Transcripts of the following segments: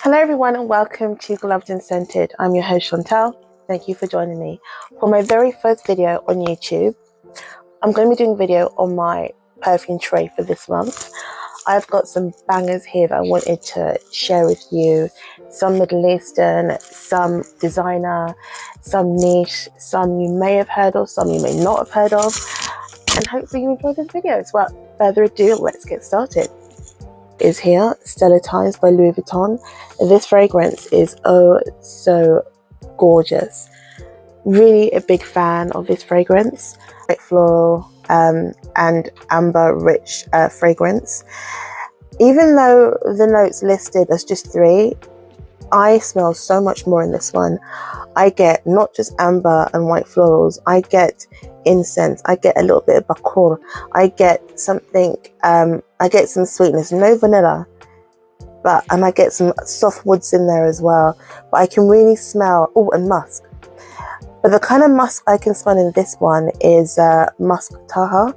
Hello everyone and welcome to Gloved and Scented. I'm your host Chantal. Thank you for joining me. For my very first video on YouTube, I'm going to be doing a video on my perfume tray for this month. I've got some bangers here that I wanted to share with you. Some Middle Eastern, some designer, some niche, some you may have heard of, some you may not have heard of. And hopefully you enjoy this video. So without further ado, let's get started. Is here, Stellar Times by Louis Vuitton. This fragrance is oh so gorgeous. Really a big fan of this fragrance. White floral and amber rich fragrance. Even though the notes listed as just 3, I smell so much more in this one. I get not just amber and white florals, I get incense, I get a little bit of bakhar, I get something, I get some sweetness, no vanilla, and I get some soft woods in there as well, but I can really smell, oh, and musk. But the kind of musk I can smell in this one is musk taha.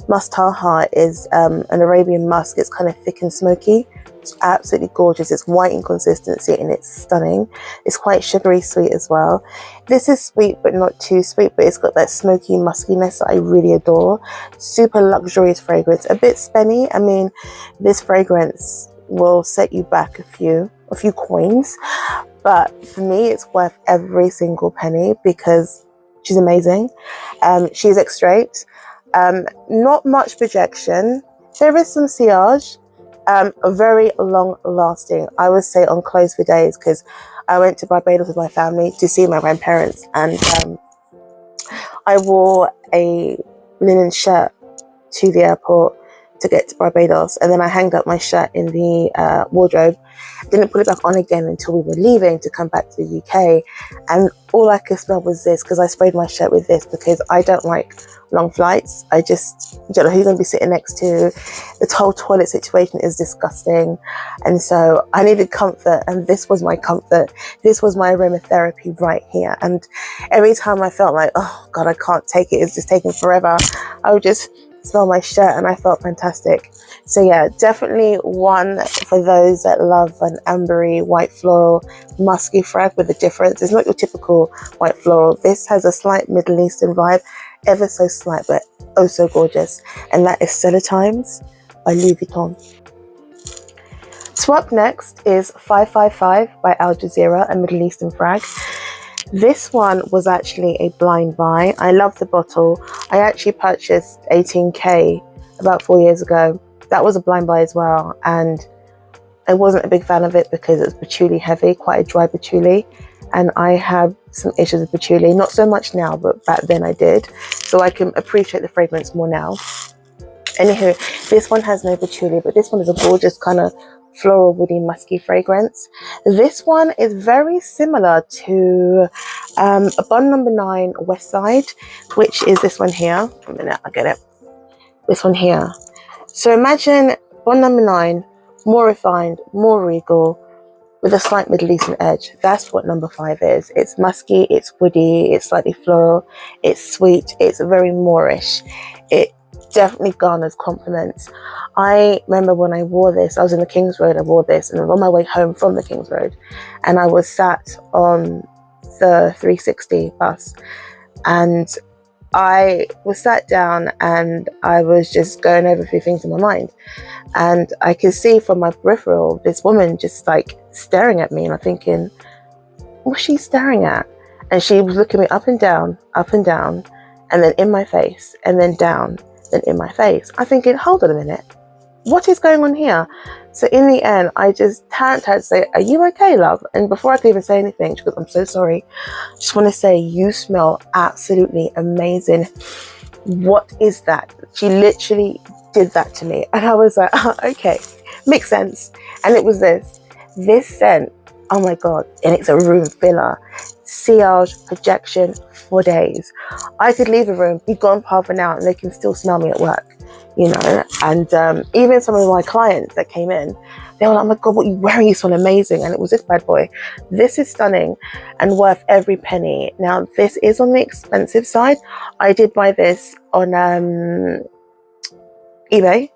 Musk taha is an Arabian musk. It's kind of thick and smoky. It's absolutely gorgeous. It's white in consistency and it's stunning. It's quite sugary sweet as well. This is sweet but not too sweet, but it's got that smoky muskiness that I really adore. Super luxurious fragrance, a bit spenny. I mean, this fragrance will set you back a few coins, but for me it's worth every single penny because she's amazing. She's extrait, not much projection. There is some sillage. Very long lasting, I would say, on clothes for days, because I went to Barbados with my family to see my grandparents, and I wore a linen shirt to the airport to get to Barbados, and then I hanged up my shirt in the wardrobe. Didn't put it back on again until we were leaving to come back to the UK, and all I could smell was this, because I sprayed my shirt with this because I don't like long flights. I don't know who you're going to be sitting next to. The whole toilet situation is disgusting, and so I needed comfort, and this was my comfort. This was my aromatherapy right here. And every time I felt like, oh God, I can't take it, it's just taking forever, I would just smell my shirt and I felt fantastic. So yeah, definitely one for those that love an ambery white floral musky frag with a difference. It's not your typical white floral. This has a slight Middle Eastern vibe, ever so slight, but oh so gorgeous. And that is Stellar Times by Louis Vuitton. So up next is 555 by Al Jazeera, a Middle Eastern frag. This one was actually a blind buy. I love the bottle. I actually purchased 18K about 4 years ago. That was a blind buy as well, and I wasn't a big fan of it because it was patchouli heavy, quite a dry patchouli, and I have some issues with patchouli. Not so much now, but back then I did, so I can appreciate the fragrance more now. Anywho, this one has no patchouli, but this one is a gorgeous kind of floral, woody, musky fragrance. This one is very similar to a Bond Number 9 West Side, which is this one here. A minute, I get it. This one here. So imagine Bond Number 9, more refined, more regal, with a slight Middle Eastern edge. That's what number 5 is. It's musky, it's woody, it's slightly floral, it's sweet, it's very Moorish. It definitely garners compliments. I remember when I wore this, I was in the King's Road, I wore this, and I was on my way home from the King's Road, and I was sat on the 360 bus, and I was sat down and I was just going over a few things in my mind, and I could see from my peripheral this woman just like staring at me, and I'm thinking, what's she staring at? And she was looking me up and down, and then in my face, and then down, then in my face. I'm thinking, hold on a minute, what is going on here? So in the end, I just had to say, are you okay, love? And before I could even say anything, she goes, I'm so sorry. I just want to say, you smell absolutely amazing. What is that? She literally did that to me. And I was like, oh, okay, makes sense. And it was this scent, oh my God, and it's a room filler. Sillage, projection for days. I could leave the room, be gone for half an hour, and they can still smell me at work, you know. And even some of my clients that came in, they were like, oh my God, what are you wearing? You smell amazing. And it was this bad boy. This is stunning and worth every penny. Now, this is on the expensive side. I did buy this on eBay,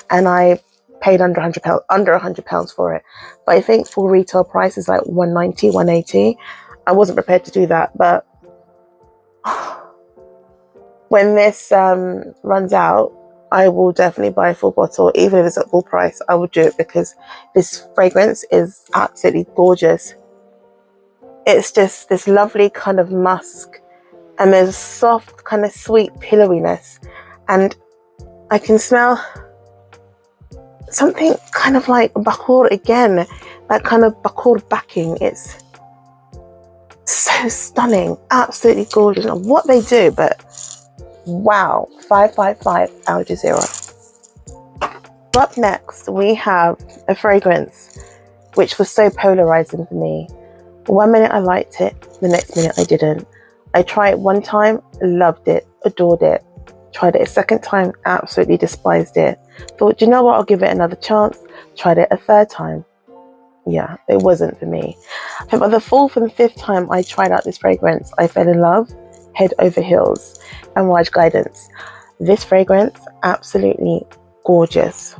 and I paid under £100 for it. But I think full retail price is like 190, 180. I wasn't prepared to do that, but when this runs out, I will definitely buy a full bottle. Even if it's at full price, I will do it because this fragrance is absolutely gorgeous. It's just this lovely kind of musk, and there's a soft kind of sweet pillowiness, and I can smell something kind of like Bakhar again, that kind of Bakhar backing. It's so stunning, absolutely gorgeous. I don't know what they do, but wow, 555 Al Jazeera. Up next, we have a fragrance which was so polarizing for me. One minute I liked it, the next minute I didn't. I tried it one time, loved it, adored it. Tried it a second time, absolutely despised it. Thought, do you know what, I'll give it another chance. Tried it a third time. Yeah, it wasn't for me. But by the fourth and fifth time I tried out this fragrance, I fell in love, head over heels. Amouage Guidance. This fragrance, absolutely gorgeous.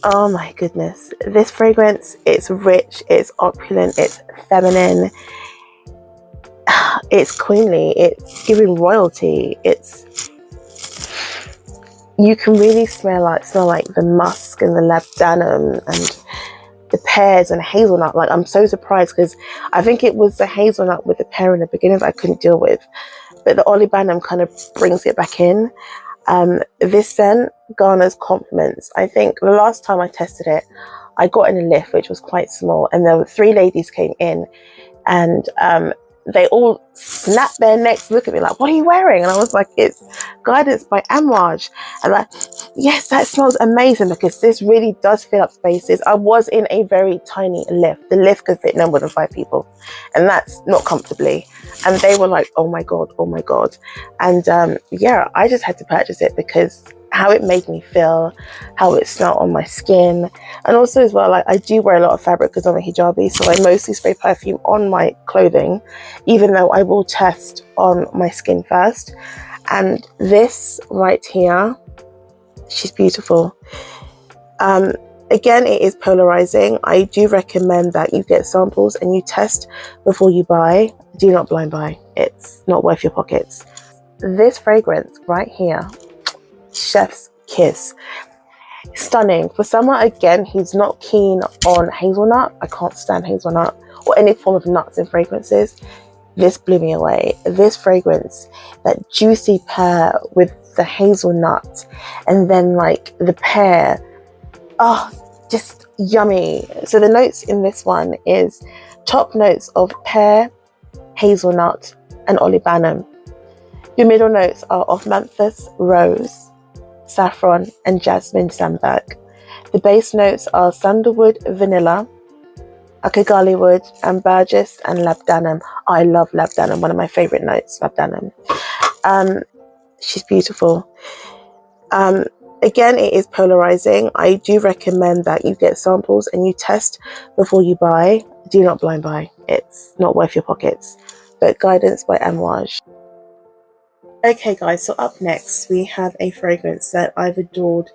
Oh my goodness. This fragrance, it's rich, it's opulent, it's feminine, it's queenly, it's giving royalty. It's, you can really smell like the musk and the labdanum and the pears and hazelnut. Like, I'm so surprised because I think it was the hazelnut with the pear in the beginning that I couldn't deal with, but the olibanum kind of brings it back in. This scent garners compliments. I think the last time I tested it, I got in a lift which was quite small, and there were 3 ladies came in, and they all snapped their necks to look at me like, what are you wearing? And I was like, it's Guidance by Amouage. And like, yes, that smells amazing, because this really does fill up spaces. I was in a very tiny lift. The lift could fit no more than 5 people, and that's not comfortably. And they were like, oh my God, oh my God. And yeah, I just had to purchase it because how it made me feel, how it smelled on my skin. And also as well, like, I do wear a lot of fabric because I'm a hijabi, so I mostly spray perfume on my clothing, even though I will test on my skin first. And this right here, she's beautiful. Again, it is polarizing. I do recommend that you get samples and you test before you buy. Do not blind buy. It's not worth your pockets. This fragrance right here, Chef's Kiss. Stunning. For someone, again, who's not keen on hazelnut, I can't stand hazelnut or any form of nuts in fragrances, this blew me away. This fragrance, that juicy pear with the hazelnut and then like the pear, oh, just yummy. So the notes in this one is top notes of pear, hazelnut and olibanum. Your middle notes are osmanthus, rose, saffron and jasmine sandberg. The base notes are sandalwood, vanilla, akagali wood, ambergris and labdanum. I love labdanum, one of my favorite notes, labdanum. She's beautiful. Again, it is polarizing. I do recommend that you get samples and you test before you buy. Do not blind buy. It's not worth your pockets. But Guidance by Amouage. Okay guys, so up next we have a fragrance that I've adored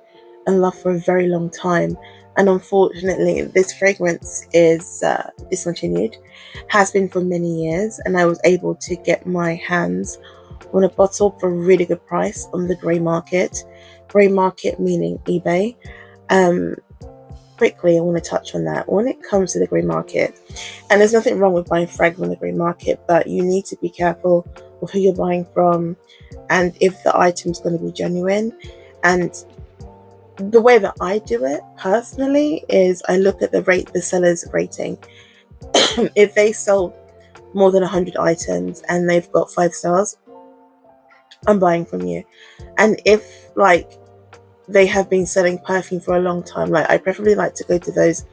and loved for a very long time, and unfortunately this fragrance is discontinued. Has been for many years, and I was able to get my hands on a bottle for a really good price on the grey market. Grey market meaning eBay. Quickly, I want to touch on that. When it comes to the grey market, and there's nothing wrong with buying fragrance on the grey market, but you need to be careful of who you're buying from and if the item's going to be genuine. And the way that I do it personally is I look at the seller's rating. If they sold more than 100 items and they've got 5 stars, I'm buying from you. And if like they have been selling perfume for a long time, like I preferably like to go to those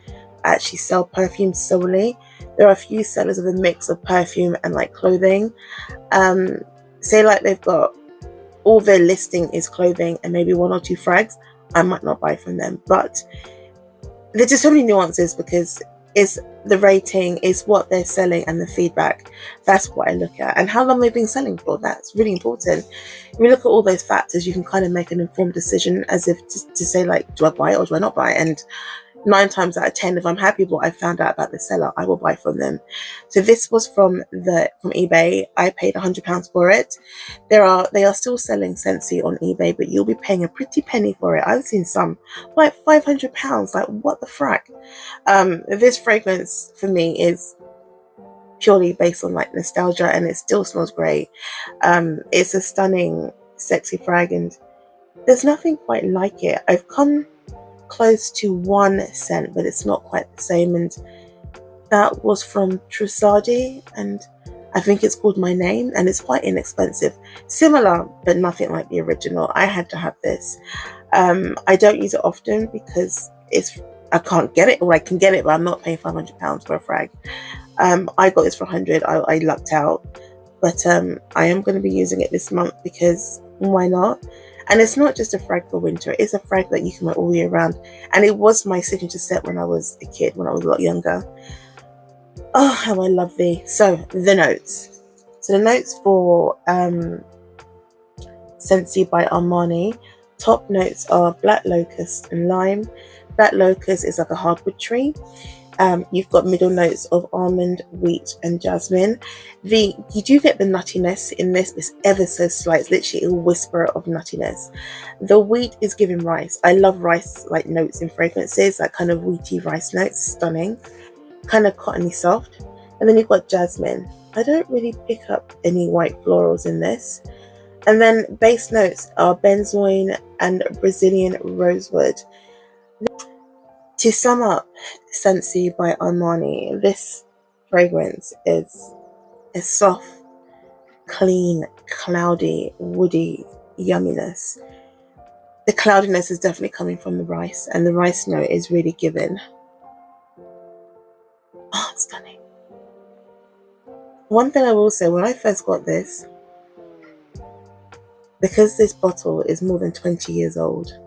actually sell perfume solely. There are a few sellers of a mix of perfume and like clothing. Say like they've got all their listing is clothing and maybe 1 or 2 frags, I might not buy from them. But there's just so many nuances, because Is the rating, is what they're selling, and the feedback. That's what I look at, and how long they've been selling for. That's really important. If you look at all those factors, you can kind of make an informed decision, as if to say, like, do I buy it or do I not buy it? And 9 times out of 10, if I'm happy with what I found out about the seller, I will buy from them. So this was from eBay. I paid £100 for it. They are still selling Sensi on eBay, but you'll be paying a pretty penny for it. I've seen some like £500. Like, what the frack? This fragrance for me is purely based on like nostalgia, and it still smells great. It's a stunning, sexy frag, and there's nothing quite like it. I've come close to one scent, but it's not quite the same, and that was from Trussardi, and I think it's called My Name, and it's quite inexpensive. Similar, but nothing like the original. I had to have this. I don't use it often because I can't get it, or I can get it, but I'm not paying £500 for a frag. I got this for 100. I lucked out, but I am going to be using it this month because why not? And it's not just a frag for winter, it's a frag that you can wear all year round. And it was my signature set when I was a kid, when I was a lot younger. Oh, how I love thee. So, the notes. So the notes for Sensi by Armani. Top notes are black locust and lime. Black locust is like a hardwood tree. You've got middle notes of almond, wheat, and jasmine. You do get the nuttiness in this, it's ever so slight. It's literally a whisper of nuttiness. The wheat is giving rice. I love rice like notes in fragrances, like kind of wheaty rice notes, stunning, kind of cottony soft. And then you've got jasmine. I don't really pick up any white florals in this. And then base notes are benzoin and Brazilian rosewood. To sum up Sensi by Armani, this fragrance is a soft, clean, cloudy, woody yumminess. The cloudiness is definitely coming from the rice, and the rice note is really given. Oh, stunning. One thing I will say, when I first got this, because this bottle is more than 20 years old,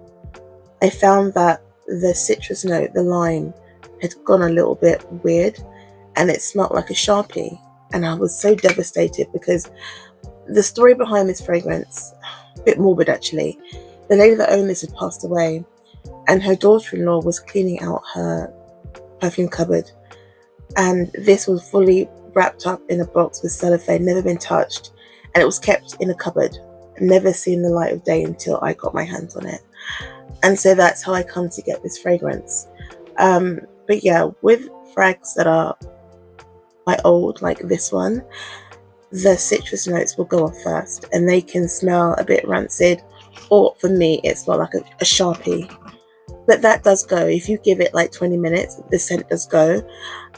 I found that the citrus note, the lime, had gone a little bit weird, and it smelled like a Sharpie, and I was so devastated because the story behind this fragrance, a bit morbid actually. The lady that owned this had passed away, and her daughter-in-law was cleaning out her perfume cupboard, and this was fully wrapped up in a box with cellophane, never been touched, and it was kept in a cupboard, never seen the light of day until I got my hands on it. And so that's how I come to get this fragrance. But yeah, with frags that are quite old, like this one, the citrus notes will go off first, and they can smell a bit rancid, or for me, it smells like a Sharpie. But that does go. If you give it like 20 minutes, the scent does go.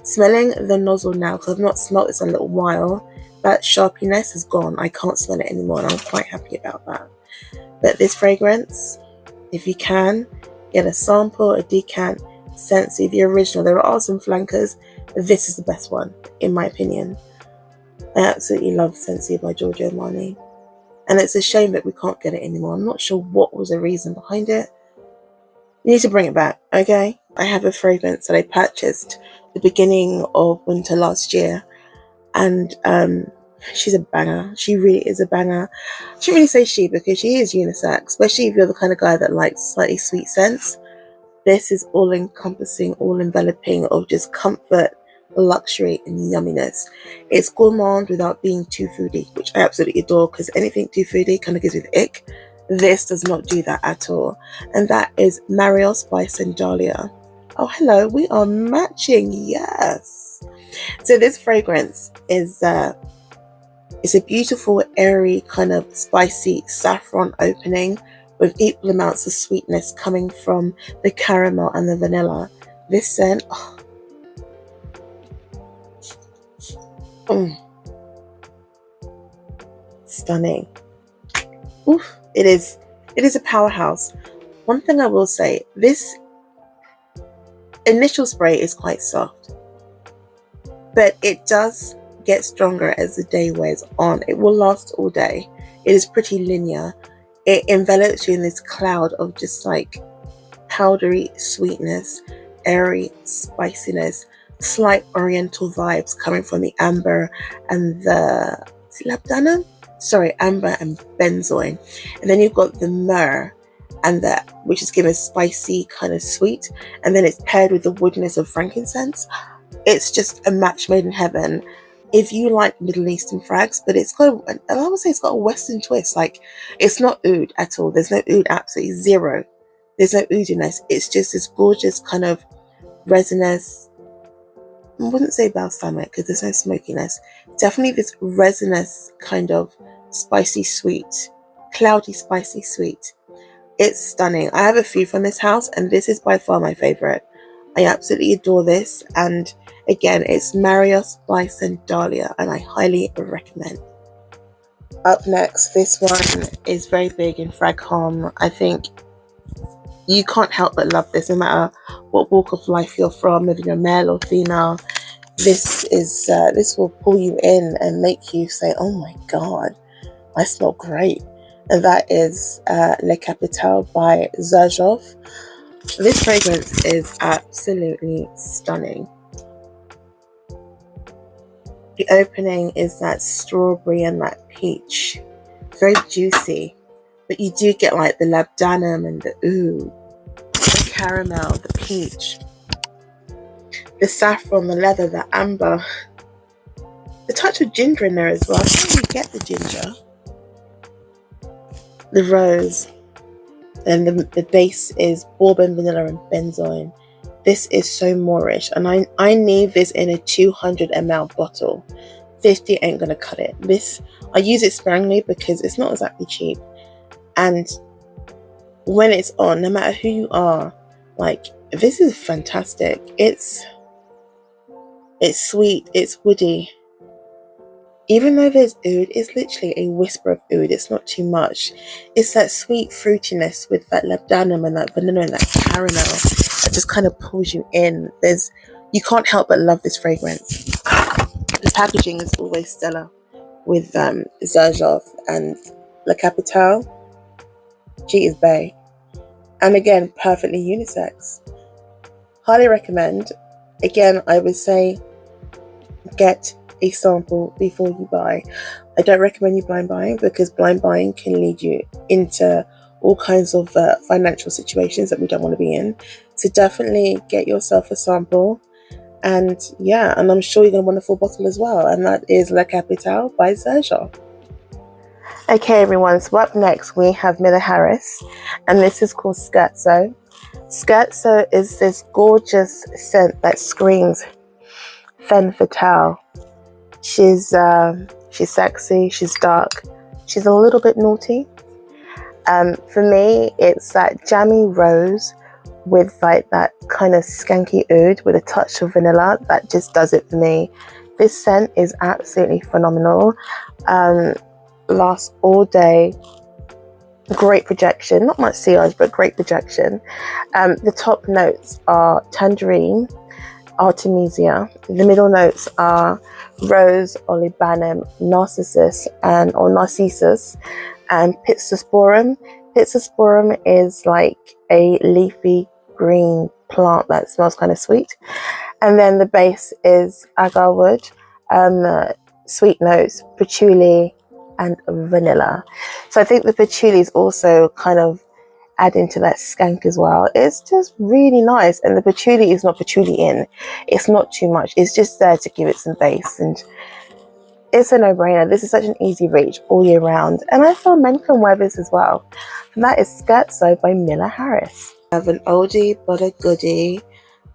Smelling the nozzle now, because I've not smelled this in a little while, that Sharpiness is gone. I can't smell it anymore, and I'm quite happy about that. But this fragrance, if you can, get a sample, a decant, Sensi, the original. There are some flankers. This is the best one, in my opinion. I absolutely love Sensi by Giorgio Armani. And it's a shame that we can't get it anymore. I'm not sure what was the reason behind it. You need to bring it back, okay? I have a fragrance that I purchased the beginning of winter last year. And she's a banger. She really is a banger. I shouldn't really say she, because she is unisex, especially if you're the kind of guy that likes slightly sweet scents. This is all-encompassing, all-enveloping of just comfort, luxury, and yumminess. It's gourmand without being too foodie, which I absolutely adore, because anything too foodie kind of gives me the ick. This does not do that at all. And that is Mareos by Sandalia. Oh, hello. We are matching. Yes. So this fragrance is it's a beautiful, airy, kind of spicy saffron opening with equal amounts of sweetness coming from the caramel and the vanilla. This scent, stunning. Oof, it is a powerhouse. One thing I will say, this initial spray is quite soft, but it does get stronger as the day wears on. It will last all day. It is pretty linear. It envelops you in this cloud of just like powdery sweetness, airy spiciness, slight oriental vibes coming from the amber and the labdanum. Sorry, amber and benzoin. And then you've got the myrrh, and that, which is given spicy, kind of sweet, and then it's paired with the woodiness of frankincense. It's just a match made in heaven. If you like Middle Eastern frags, but it's got, and I would say it's got a Western twist. Like, it's not oud at all. There's no oud, absolutely zero. There's no oudiness. It's just this gorgeous kind of resinous, I wouldn't say balsamic because there's no smokiness. Definitely this resinous kind of spicy sweet, cloudy spicy sweet. It's stunning. I have a few from this house, and this is by far my favorite. I absolutely adore this, and again, it's Mareos by Sandalia, and I highly recommend. Up next, this one is very big in frag home. I think you can't help but love this, no matter what walk of life you're from, whether you're male or female. This will pull you in and make you say, "Oh my God, I smell great." And that is Le Capitale by Xerjoff. This fragrance is absolutely stunning. The opening is that strawberry and that peach. Very juicy. But you do get like the labdanum and the oud, the caramel, the peach, the saffron, the leather, the amber. The touch of ginger in there as well. I think you get the ginger. The rose, and the base is bourbon, vanilla, and benzoin. This is so Moorish, and I need this in a 200 ml bottle. 50 ain't gonna cut it. This, I use it sparingly because it's not exactly cheap, and when it's on, no matter who you are, like, this is fantastic. It's sweet, it's woody. Even though there's oud, it's literally a whisper of oud. It's not too much. It's that sweet fruitiness with that labdanum and that vanilla and that caramel that just kind of pulls you in. You can't help but love this fragrance. The packaging is always stellar with Xerjoff and Le Capitale. G is Bay. And again, perfectly unisex. Highly recommend. Again, I would say get a sample before you buy. I don't recommend you blind buying, because blind buying can lead you into all kinds of financial situations that we don't want to be in. So definitely get yourself a sample, and yeah, and I'm sure you're going to want a full bottle as well, and that is Le Capitale by Xerjoff. Okay everyone, so up next we have Miller Harris, and this is called Scherzo. Scherzo is this gorgeous scent that screams femme fatale. She's sexy, she's dark, she's a little bit naughty. For me, it's that jammy rose with like that kind of skanky oud with a touch of vanilla that just does it for me. This scent is absolutely phenomenal. Lasts all day. Great projection, not much sillage, but great projection. The top notes are tangerine, artemisia. The middle notes are rose, olibanum, narcissus, and pizzasporum. Pizzasporum is like a leafy green plant that smells kind of sweet. And then the base is agarwood, sweet notes, patchouli, and vanilla. So I think the patchouli is also kind of adding to that skank as well. It's just really nice, and the patchouli is not patchouli in. It's not too much. It's just there to give it some base, and it's a no-brainer. This is such an easy reach all year round, and I feel men can wear this as well. And that is Scherzo by Miller Harris. I have an oldie but a goodie.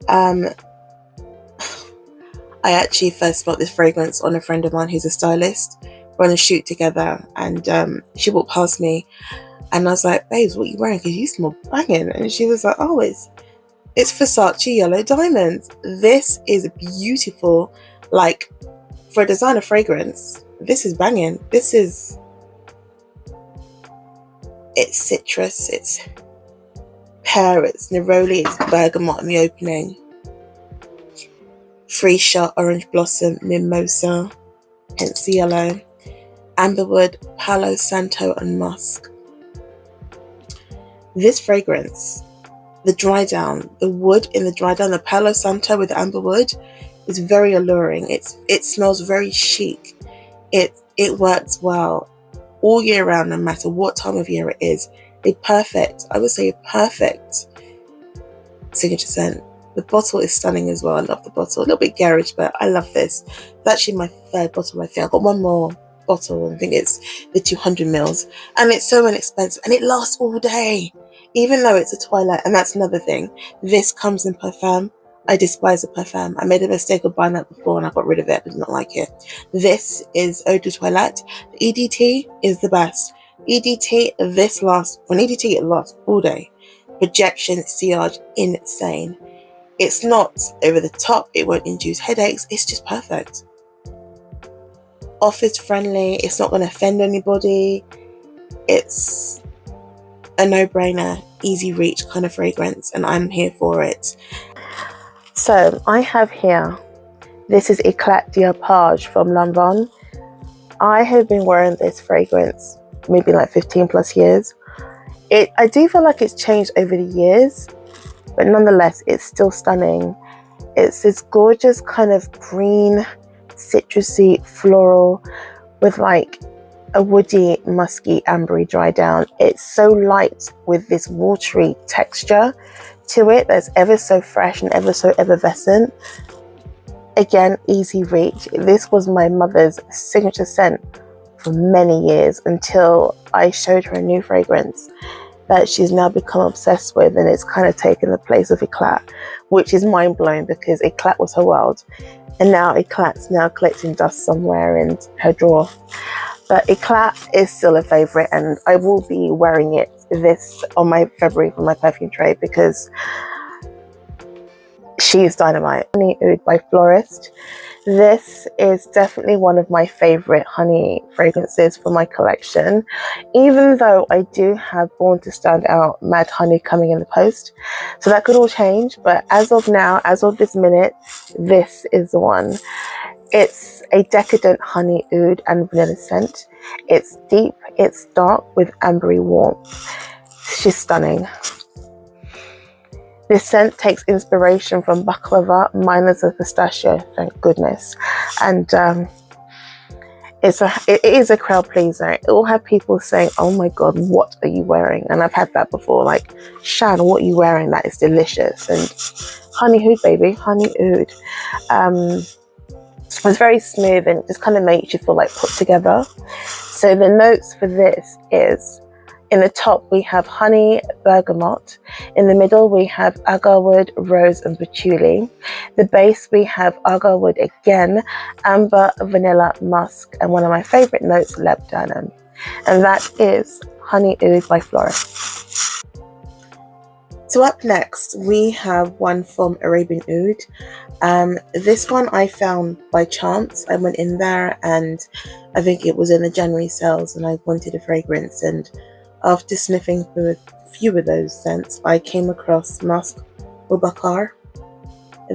I actually first bought this fragrance on a friend of mine who's a stylist. We're on a shoot together, and she walked past me, and I was like, "Babes, what are you wearing? Because you smell banging." And she was like, "Oh, it's Versace Yellow Diamonds." This is beautiful. Like, for a designer fragrance, this is banging. It's citrus, it's pear, it's neroli, it's bergamot in the opening, freesia, orange blossom, mimosa, hence the yellow, amberwood, palo santo, and musk. This fragrance, the dry down, the wood in the dry down, the palo santo with the amberwood, It's very alluring. It smells very chic. It works well all year round, no matter what time of year it is. I would say a perfect signature scent. The bottle is stunning as well. I love the bottle. A little bit garish, but I love this. It's actually my third bottle, I think. I've got one more bottle. I think it's the 200 mils. And it's so inexpensive. And it lasts all day. Even though it's a twilight. And that's another thing. This comes in Parfum. I despise the Parfum. I made a mistake of buying that before and I got rid of it. I did not like it. This is Eau de Toilette. The EDT is the best. EDT, when EDT, it lasts all day. Projection, sillage, insane. It's not over the top, it won't induce headaches, it's just perfect. Office friendly, it's not going to offend anybody. It's a no-brainer, easy reach kind of fragrance, and I'm here for it. So I have here, this is Eclat Lanvin from Lanvin. I have been wearing this fragrance maybe like 15 plus years. I do feel like it's changed over the years, but nonetheless, it's still stunning. It's this gorgeous kind of green, citrusy, floral with like a woody, musky, ambery dry down. It's so light with this watery texture to it that's ever so fresh and ever so effervescent. Again, easy reach. This was my mother's signature scent for many years until I showed her a new fragrance that she's now become obsessed with, and it's kind of taken the place of Eclat, which is mind-blowing because Eclat was her world, and now Eclat's now collecting dust somewhere in her drawer. But Eclat is still a favorite, and I will be wearing this on my February for my perfume tray because she is dynamite. Honey Oud by Florist. This is definitely one of my favorite honey fragrances for my collection, even though I do have Born to Stand Out Mad Honey coming in the post, so that could all change. But as of now, as of this minute, this is the one. It's a decadent honey oud and vanilla scent. It's deep, it's dark with ambery warmth. She's stunning. This scent takes inspiration from baklava, minus a pistachio, thank goodness. And it is a crowd pleaser. It will have people saying, oh my God, what are you wearing? And I've had that before, like, Shan, what are you wearing? That is delicious. And honey oud, baby, honey oud. It's very smooth and it just kind of makes you feel like put together. So the notes for this is, in the top, we have honey, bergamot. In the middle, we have agarwood, rose, and patchouli. The base, we have agarwood again, amber, vanilla, musk, and one of my favorite notes, labdanum. And that is Honey Oud by Florist. So up next, we have one from Arabian Oud. This one I found by chance. I went in there and I think it was in the January sales and I wanted a fragrance, and after sniffing through a few of those scents, I came across Musk Mabakhar.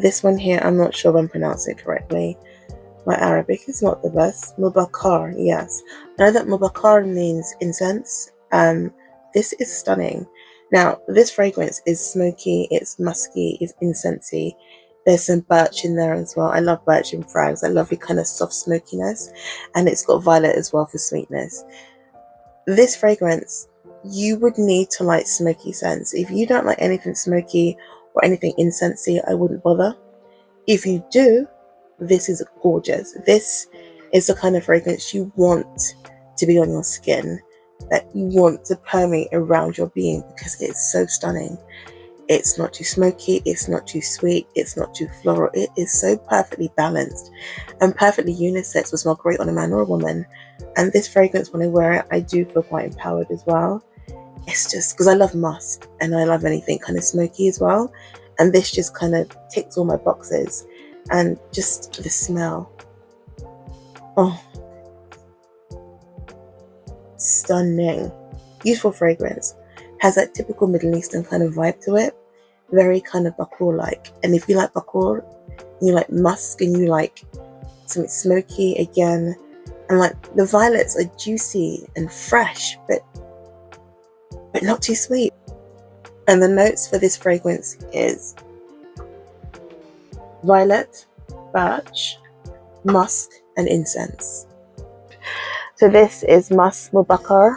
This one here, I'm not sure if I'm pronouncing it correctly. My Arabic is not the best. Mabakhar, yes. I know that Mabakhar means incense. This is stunning. Now, this fragrance is smoky, it's musky, it's incensey. There's some birch in there as well. I love birch and frags. I love the kind of soft smokiness. And it's got violet as well for sweetness. This fragrance, you would need to like smoky scents. If you don't like anything smoky or anything incensey, I wouldn't bother. If you do, this is gorgeous. This is the kind of fragrance you want to be on your skin, that you want to permeate around your being because it's so stunning. It's not too smoky, it's not too sweet, it's not too floral. It is so perfectly balanced and perfectly unisex, will smell great on a man or a woman. And this fragrance, when I wear it, I do feel quite empowered as well. It's just because I love musk and I love anything kind of smoky as well. And this just kind of ticks all my boxes. And just the smell. Oh, stunning. Beautiful fragrance. Has that typical Middle Eastern kind of vibe to it. Very kind of Bakur-like. And if you like Bakur, you like musk and you like something smoky again. And like the violets are juicy and fresh, but not too sweet. And the notes for this fragrance is violet, birch, musk and incense. So this is Musk Mabakhar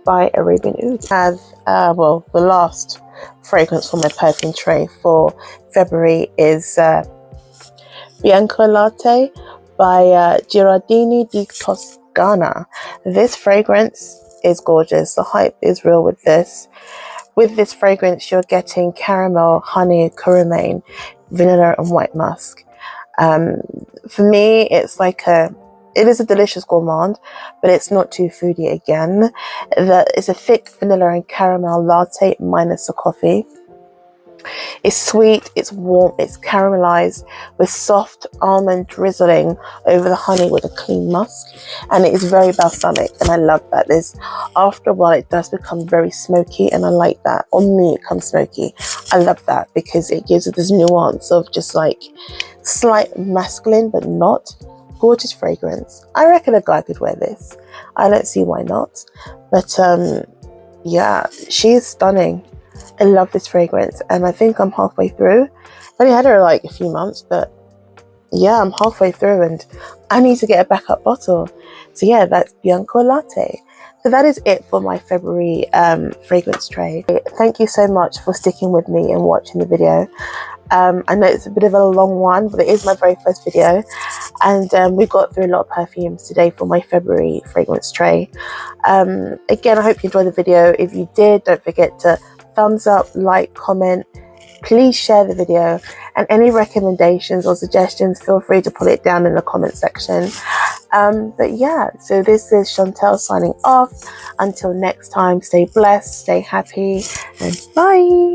by Arabian Oud. I have well, the last fragrance for my perfume tray for February is Bianco Latte by Giardini di Toscana. This fragrance is gorgeous. The hype is real with this. With this fragrance, you're getting caramel, honey, curcumine, vanilla, and white musk. For me, it's like it is a delicious gourmand, but it's not too foodie again. It's a thick vanilla and caramel latte minus the coffee. It's sweet, it's warm, it's caramelized with soft almond drizzling over the honey with a clean musk, and it is very balsamic, and I love that. After a while it does become very smoky, and I like that. On me it comes smoky. I love that because it gives it this nuance of just like slight masculine but not. Gorgeous fragrance. I reckon a guy could wear this. I don't see why not, but yeah, she is stunning. I love this fragrance, and I think I'm halfway through. I only had her like a few months, but yeah, I'm halfway through and I need to get a backup bottle. So yeah, that's Bianco Latte. So that is it for my February fragrance tray. Thank you so much for sticking with me and watching the video. I know it's a bit of a long one, but it is my very first video, and we got through a lot of perfumes today for my February fragrance tray. Again, I hope you enjoyed the video. If you did, don't forget to thumbs up, like, comment. Please share the video, and any recommendations or suggestions, feel free to put it down in the comment section. But yeah, so this is Chantel signing off. Until next time, stay blessed, stay happy, and bye.